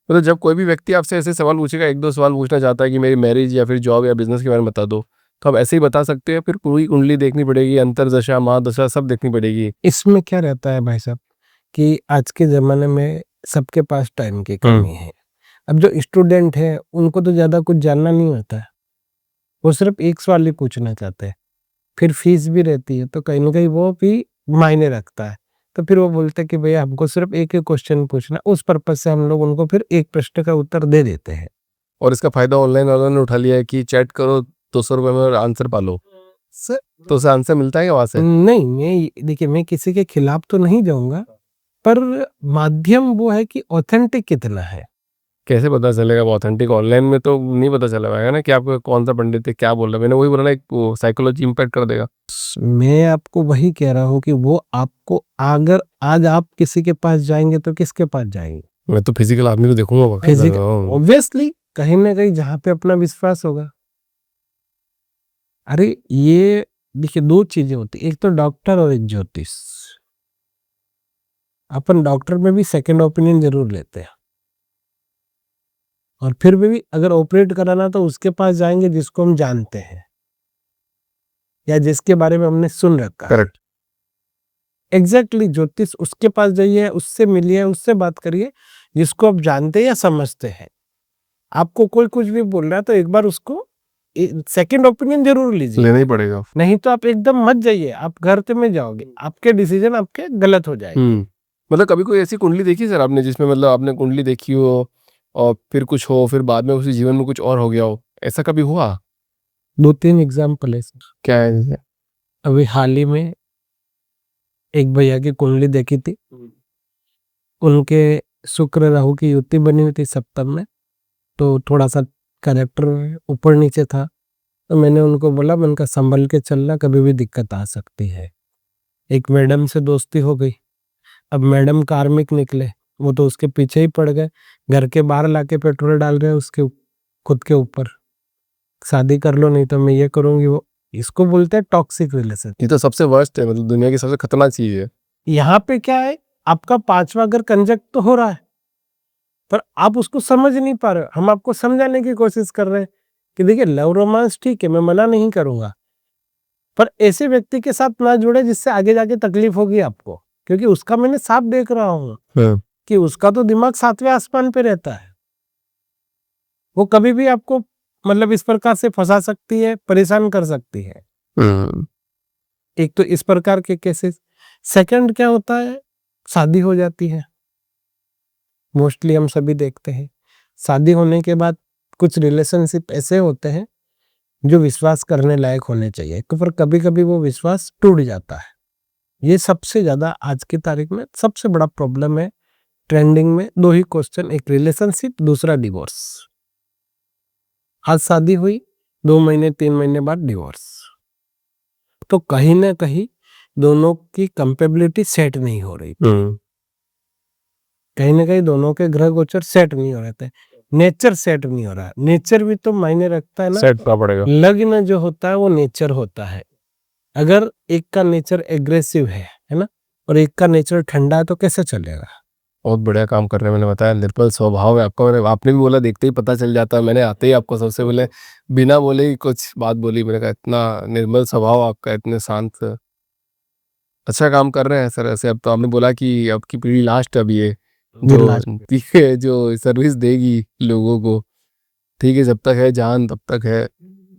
मतलब जब कोई भी व्यक्ति आपसे ऐसे सवाल पूछेगा, 1-2 सवाल पूछना चाहता है कि मेरी मैरिज या फिर जॉब या बिजनेस के बारे में बता दो, तो आप ऐसे ही बता सकते हैं? फिर पूरी कुंडली देखनी पड़ेगी, अंतरदशा, महादशा सब देखनी पड़ेगी? इसमें क्या रहता है भाई साहब कि आज के जमाने में सबके पास टाइम की कमी है। अब जो स्टूडेंट है उनको तो ज्यादा कुछ जानना नहीं होता है, वो सिर्फ एक सवाल ही पूछना चाहते हैं। फिर फीस भी रहती है, तो कहीं ना कहीं वो भी मायने रखता है। तो फिर वो बोलते हैं कि भैया हमको सिर्फ एक ही क्वेश्चन पूछना, उस पर्पज से हम लोग उनको फिर एक प्रश्न का उत्तर दे देते हैं। और इसका फायदा ऑनलाइन उठा लिया है कि चैट करो 200 रुपए में और आंसर पालो। सर तो उसे आंसर मिलता है वहां से? नहीं, मैं देखिए मैं किसी के खिलाफ तो नहीं जाऊंगा, पर माध्यम वो है कि ऑथेंटिक कितना है। कैसे पता चलेगा वो ऑथेंटिक? ऑनलाइन में तो नहीं पता चला पाएगा ना कि आपको कौन सा पंडित है क्या बोल रहा है। मैंने वही बोला ना, एक साइकोलॉजी इम्पैक्ट कर देगा। मैं आपको वही कह रहा हूँ कि वो आपको, अगर आज आप किसी के पास जाएंगे तो किसके पास जाएंगे? मैं तो फिजिकल आदमी को देखूंगा। फिजिकल ऑब्वियसली कहीं ना कहीं जहां पे अपना विश्वास होगा। अरे ये देखिए 2 चीजें होती, एक तो डॉक्टर और एक ज्योतिष। अपन डॉक्टर में भी सेकंड ओपिनियन जरूर लेते हैं, और फिर भी अगर ऑपरेट कराना तो उसके पास जाएंगे जिसको हम जानते हैं या जिसके बारे में हमने सुन रखा है। करेक्ट। एग्जैक्टली ज्योतिष उसके पास जाइए, उससे मिलिए, उससे बात करिए जिसको आप जानते हैं या समझते हैं। आपको कोई कुछ भी बोल रहा है तो एक बार उसको सेकंड ओपिनियन जरूर लीजिए, लेना ही पड़ेगा। नहीं तो आप एकदम मत जाइए, आप घर में जाओगे, आपके डिसीजन आपके गलत हो जाएंगे। मतलब कभी कोई ऐसी कुंडली देखी सर आपने जिसमें मतलब आपने कुंडली देखी हो और फिर कुछ हो, फिर बाद में उसी जीवन में कुछ और हो गया हो, ऐसा कभी हुआ? 2-3 एग्जाम्पल है सर। क्या है जैसे? अभी हाल ही में एक भैया की कुंडली देखी थी, उनके शुक्र राहु की युति बनी हुई थी सप्तम में, तो थोड़ा सा कैरेक्टर ऊपर नीचे था। तो मैंने उनको बोला, मैं उनका संभल के चलना, कभी भी दिक्कत आ सकती है। एक मैडम से दोस्ती हो गई। अब मैडम कार्मिक निकले, वो तो उसके पीछे ही पड़ गए, घर के बाहर लाके पेट्रोल डाल रहे हैं उसके खुद के ऊपर, शादी कर लो नहीं तो मैं ये करूंगी वो, इसको बोलते हैं टॉक्सिक रिलेशन। ये तो सबसे वर्स्ट है, मतलब दुनिया की सबसे खतरनाक चीज है। यहाँ पे क्या है, आपका पांचवा घर कंजक्ट तो हो रहा है पर आप उसको समझ नहीं पा रहे हो। हम आपको समझाने की कोशिश कर रहे हैं कि देखिए लव रोमांस ठीक है, मैं मना नहीं करूंगा, पर ऐसे व्यक्ति के साथ ना जुड़े जिससे आगे जाके तकलीफ होगी आपको, क्योंकि उसका मैंने साफ देख रहा हूं कि उसका तो दिमाग 7वें आसमान पे रहता है। वो कभी भी आपको मतलब इस प्रकार से फंसा सकती है, परेशान कर सकती है। एक तो इस प्रकार के केसेस। सेकंड क्या होता है, शादी हो जाती है, मोस्टली हम सभी देखते हैं। शादी होने के बाद कुछ रिलेशनशिप ऐसे होते हैं जो विश्वास करने लायक होने चाहिए, पर कभी कभी वो विश्वास टूट जाता है। ये सबसे ज्यादा आज की तारीख में सबसे बड़ा प्रॉब्लम है। ट्रेंडिंग में 2 ही क्वेश्चन, एक रिलेशनशिप, दूसरा डिवोर्स। आज शादी हुई, 2 महीने 3 महीने बाद डिवोर्स। तो कहीं ना कहीं दोनों की कंपेबिलिटी सेट नहीं हो रही, कहीं ना कहीं दोनों के ग्रह गोचर सेट नहीं हो रहे थे, नेचर सेट नहीं हो रहा है। नेचर भी तो मायने रखता है ना, सेट करना पड़ेगा। लग्न जो होता है वो नेचर होता है। अगर एक का नेचर एग्रेसिव है ना, और एक का नेचर ठंडा है तो कैसे चलेगा। बहुत बढ़िया काम कर रहे हैं, मैंने बताया निर्मल स्वभाव है आपका। मैंने आपने भी बोला देखते ही पता चल जाता है, मैंने आते ही आपको सबसे पहले बिना बोले ही कुछ बात बोली। मैंने कहा इतना निर्मल स्वभाव आपका, इतने शांत, अच्छा काम कर रहे हैं सर। ऐसे अब तो आपने बोला कि आपकी पीढ़ी लास्ट अभी है जो ठीक है, जो सर्विस देगी लोगों को। ठीक है, जब तक है जान तब तक है,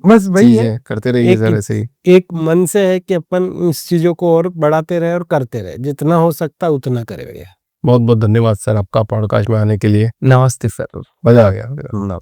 बस वही है, चीजें करते रहिए सर ऐसे ही। एक मन से है कि अपन इस चीजों को और बढ़ाते रहे और करते रहे, जितना हो सकता है उतना करे भैया। बहुत बहुत धन्यवाद सर आपका पॉडकास्ट में आने के लिए। नमस्ते सर। मजा आ गया।